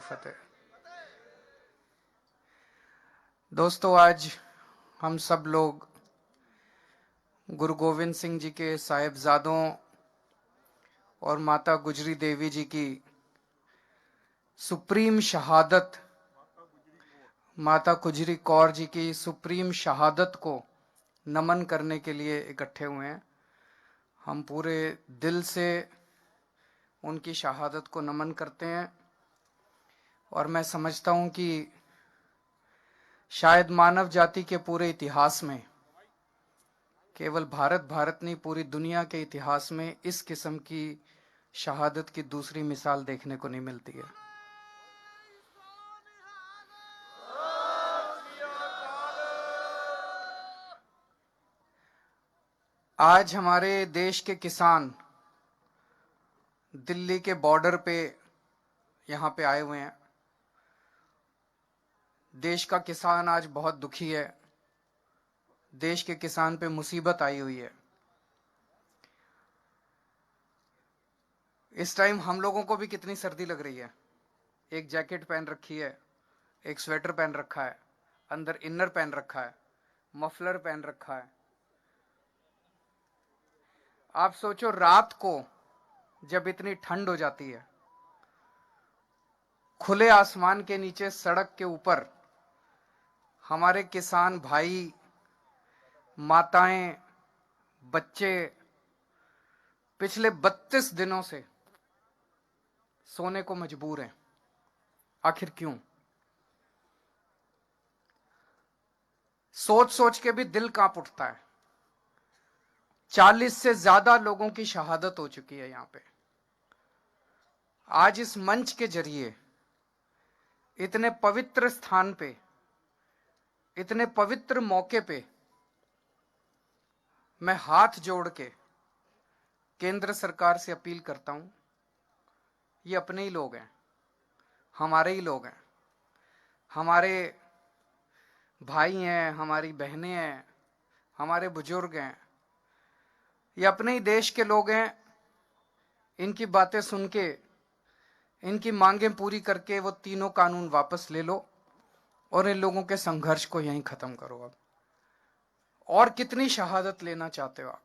फतेह। दोस्तों, आज हम सब लोग गुरु गोविंद सिंह जी के साहिबजादों और माता गुजरी देवी जी की सुप्रीम शहादत, माता गुजरी कौर जी की सुप्रीम शहादत को नमन करने के लिए इकट्ठे हुए हैं। हम पूरे दिल से उनकी शहादत को नमन करते हैं और मैं समझता हूं कि शायद मानव जाति के पूरे इतिहास में, केवल भारत नहीं पूरी दुनिया के इतिहास में इस किस्म की शहादत की दूसरी मिसाल देखने को नहीं मिलती है। आज हमारे देश के किसान दिल्ली के बॉर्डर पे यहां पे आए हुए हैं। देश का किसान आज बहुत दुखी है। देश के किसान पे मुसीबत आई हुई है। इस टाइम हम लोगों को भी कितनी सर्दी लग रही है। एक जैकेट पहन रखी है, एक स्वेटर पहन रखा है, अंदर इनर पहन रखा है, मफलर पहन रखा है। आप सोचो, रात को जब इतनी ठंड हो जाती है, खुले आसमान के नीचे सड़क के ऊपर हमारे किसान भाई, माताएं, बच्चे पिछले 32 दिनों से सोने को मजबूर हैं। आखिर क्यों? सोच सोच के भी दिल कांप उठता है। 40 से ज्यादा लोगों की शहादत हो चुकी है यहां पे। आज इस मंच के जरिए, इतने पवित्र स्थान पे, इतने पवित्र मौके पे मैं हाथ जोड़ के केंद्र सरकार से अपील करता हूं। ये अपने ही लोग हैं, हमारे ही लोग हैं, हमारे भाई हैं, हमारी बहनें हैं, हमारे बुजुर्ग हैं। ये अपने ही देश के लोग हैं। इनकी बातें सुन के, इनकी मांगें पूरी करके वो तीनों कानून वापस ले लो और इन लोगों के संघर्ष को यहीं खत्म करो। अब और कितनी शहादत लेना चाहते हो आप?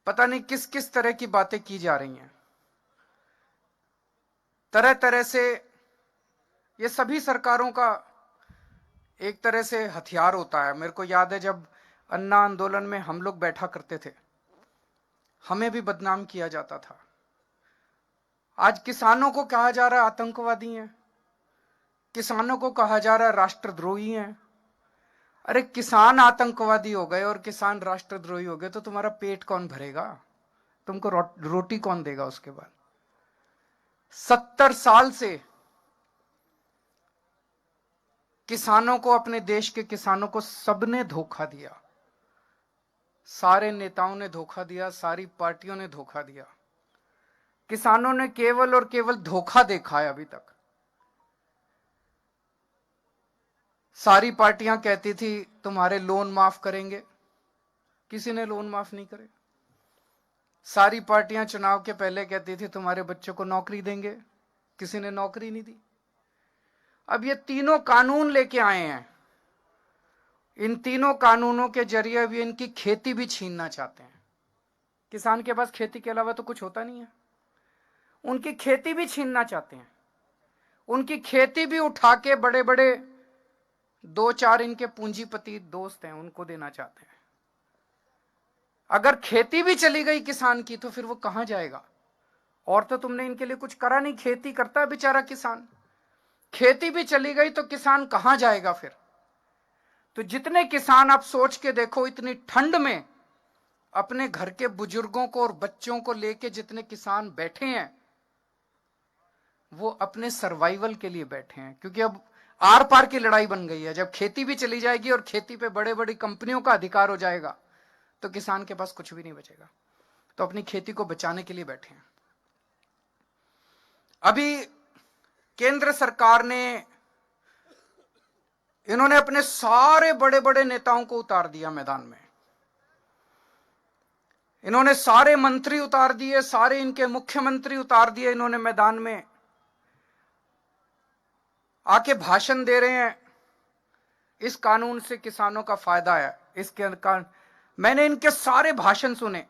पता नहीं किस किस तरह की बातें की जा रही हैं। तरह तरह से ये सभी सरकारों का एक तरह से हथियार होता है। मेरे को याद है, जब अन्ना आंदोलन में हम लोग बैठा करते थे, हमें भी बदनाम किया जाता था। आज किसानों को कहा जा रहा है आतंकवादी हैं, किसानों को कहा जा रहा है राष्ट्रद्रोही हैं। अरे, किसान आतंकवादी हो गए और किसान राष्ट्रद्रोही हो गए तो तुम्हारा पेट कौन भरेगा? तुमको रोटी कौन देगा उसके बाद? 70 साल से किसानों को, अपने देश के किसानों को सबने धोखा दिया। सारे नेताओं ने धोखा दिया, सारी पार्टियों ने धोखा दिया। किसानों ने केवल और केवल धोखा देखा है अभी तक। सारी पार्टियां कहती थी तुम्हारे लोन माफ करेंगे, किसी ने लोन माफ नहीं करे। सारी पार्टियां चुनाव के पहले कहती थी तुम्हारे बच्चों को नौकरी देंगे, किसी ने नौकरी नहीं दी। अब ये तीनों कानून लेके आए हैं। इन तीनों कानूनों के जरिए अब ये इनकी खेती भी छीनना चाहते हैं। किसान के पास खेती के अलावा तो कुछ होता नहीं है। उनकी खेती भी छीनना चाहते हैं। उनकी खेती भी उठा के बड़े बड़े 2-4 इनके पूंजीपति दोस्त हैं, उनको देना चाहते हैं। अगर खेती भी चली गई किसान की तो फिर वो कहां जाएगा? और तो तुमने इनके लिए कुछ करा नहीं। खेती करता है बेचारा किसान। खेती भी चली गई तो किसान कहां जाएगा फिर? तो जितने किसान, आप सोच के देखो, इतनी ठंड में अपने घर के बुजुर्गों को और बच्चों को लेके जितने किसान बैठे हैं, वो अपने सर्वाइवल के लिए बैठे हैं। क्योंकि अब आर पार की लड़ाई बन गई है। जब खेती भी चली जाएगी और खेती पे बड़े बड़ी कंपनियों का अधिकार हो जाएगा तो किसान के पास कुछ भी नहीं बचेगा। तो अपनी खेती को बचाने के लिए बैठे हैं। अभी केंद्र सरकार ने, इन्होंने अपने सारे बड़े बड़े नेताओं को उतार दिया मैदान में। इन्होंने सारे मंत्री उतार दिए, सारे इनके मुख्यमंत्री उतार दिए इन्होंने मैदान में। आके भाषण दे रहे हैं, इस कानून से किसानों का फायदा है, इसके कारण मैंने इनके सारे भाषण सुने,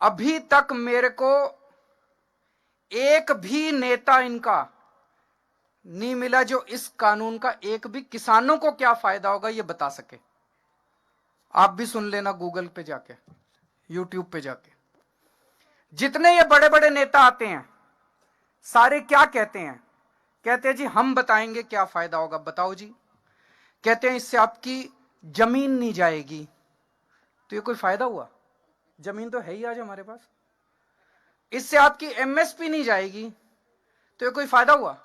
अभी तक मेरे को एक भी नेता इनका नहीं मिला जो इस कानून का एक भी किसानों को क्या फायदा होगा ये बता सके। आप भी सुन लेना गूगल पे जाके, यूट्यूब पे जाके। जितने ये बड़े बड़े नेता आते हैं सारे क्या कहते हैं? कहते हैं जी हम बताएंगे क्या फायदा होगा। बताओ जी। कहते हैं इससे आपकी जमीन नहीं जाएगी। तो ये कोई फायदा हुआ? जमीन तो है ही आज हमारे पास। इससे आपकी एमएसपी नहीं जाएगी, तो ये कोई फायदा हुआ?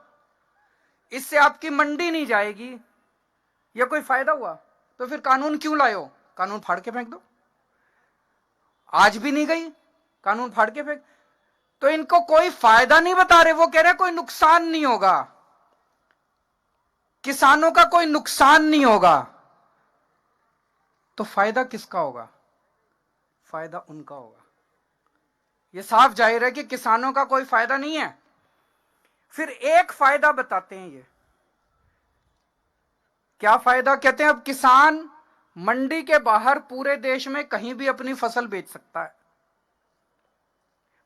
इससे आपकी मंडी नहीं जाएगी, ये कोई फायदा हुआ? तो फिर कानून क्यों लाए हो? कानून फाड़ के फेंक दो। आज भी नहीं गई, कानून फाड़ के फेंक। तो इनको कोई फायदा नहीं बता रहे, वो कह रहे कोई नुकसान नहीं होगा, किसानों का कोई नुकसान नहीं होगा। तो फायदा किसका होगा? फायदा उनका होगा। ये साफ जाहिर है कि किसानों का कोई फायदा नहीं है। फिर एक फायदा बताते हैं ये, क्या फायदा? कहते हैं अब किसान मंडी के बाहर पूरे देश में कहीं भी अपनी फसल बेच सकता है।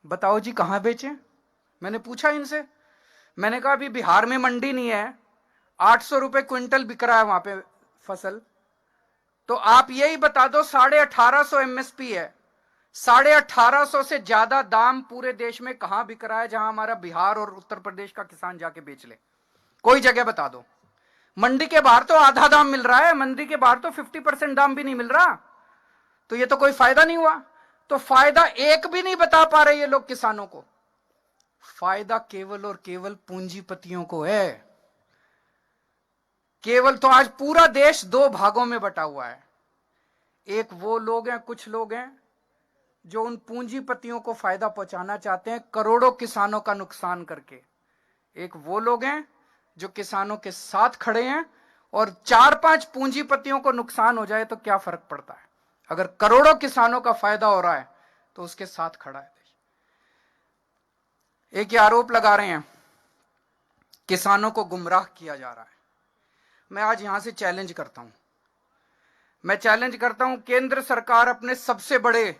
बताओ जी कहां बेचे? मैंने पूछा इनसे, मैंने कहा अभी बिहार में मंडी नहीं है, 800 रुपए क्विंटल बिक रहा है वहां पे फसल, तो आप यही बता दो 1850 एमएसपी है, 1850 से ज्यादा दाम पूरे देश में कहां बिक रहा है जहां हमारा बिहार और उत्तर प्रदेश का किसान जाके बेच ले? कोई जगह बता दो। मंडी के बाहर तो आधा दाम मिल रहा है, मंडी के बाहर तो 50% दाम भी नहीं मिल रहा। तो ये तो कोई फायदा नहीं हुआ। तो फायदा एक भी नहीं बता पा रहे ये लोग किसानों को। फायदा केवल और केवल पूंजीपतियों को है। केवल तो आज पूरा देश दो भागों में बटा हुआ है। एक वो लोग हैं, कुछ लोग हैं जो उन पूंजीपतियों को फायदा पहुंचाना चाहते हैं करोड़ों किसानों का नुकसान करके। एक वो लोग हैं जो किसानों के साथ खड़े हैं, और 4-5 पूंजीपतियों को नुकसान हो जाए तो क्या फर्क पड़ता है? अगर करोड़ों किसानों का फायदा हो रहा है तो उसके साथ खड़ा है देश। एक ये आरोप लगा रहे हैं किसानों को गुमराह किया जा रहा है। मैं आज यहां से चैलेंज करता हूं, मैं चैलेंज करता हूं केंद्र सरकार अपने सबसे बड़े,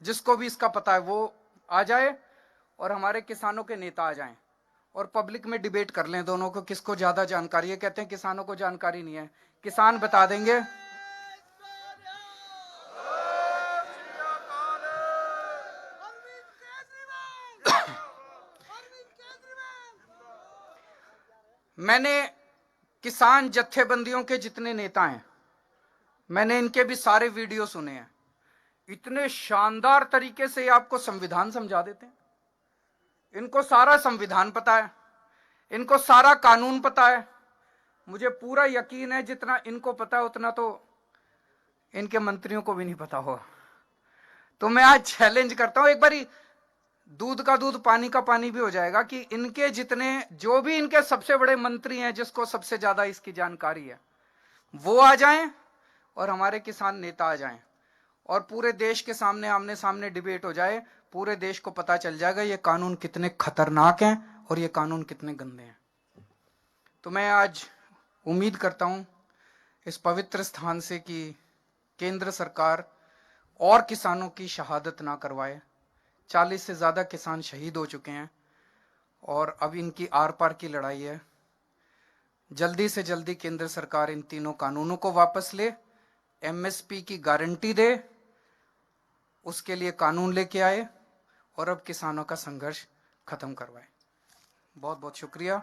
जिसको भी इसका पता है वो आ जाए और हमारे किसानों के नेता आ जाएं और पब्लिक में डिबेट कर लें दोनों को, किसको ज्यादा जानकारी है। कहते हैं किसानों को जानकारी नहीं है, किसान बता देंगे। मैंने किसान जत्थेबंदियों के जितने नेता हैं, मैंने इनके भी सारे वीडियो सुने हैं। इतने शानदार तरीके से आपको संविधान समझा देते हैं। इनको सारा संविधान पता है, इनको सारा कानून पता है। मुझे पूरा यकीन है जितना इनको पता है उतना तो इनके मंत्रियों को भी नहीं पता होगा। तो मैं आज चैलेंज करता हूं, एक बारी दूध का दूध पानी का पानी भी हो जाएगा कि इनके जितने, जो भी इनके सबसे बड़े मंत्री हैं जिसको सबसे ज्यादा इसकी जानकारी है, वो आ जाएं और हमारे किसान नेता आ जाएं और पूरे देश के सामने आमने सामने डिबेट हो जाए। पूरे देश को पता चल जाएगा ये कानून कितने खतरनाक हैं और ये कानून कितने गंदे हैं। तो मैं आज उम्मीद करता हूं इस पवित्र स्थान से कि केंद्र सरकार और किसानों की शहादत ना करवाए। 40 से ज्यादा किसान शहीद हो चुके हैं और अब इनकी आर पार की लड़ाई है। जल्दी से जल्दी केंद्र सरकार इन तीनों कानूनों को वापस ले, एमएसपी की गारंटी दे, उसके लिए कानून लेके आए और अब किसानों का संघर्ष खत्म करवाए। बहुत बहुत शुक्रिया।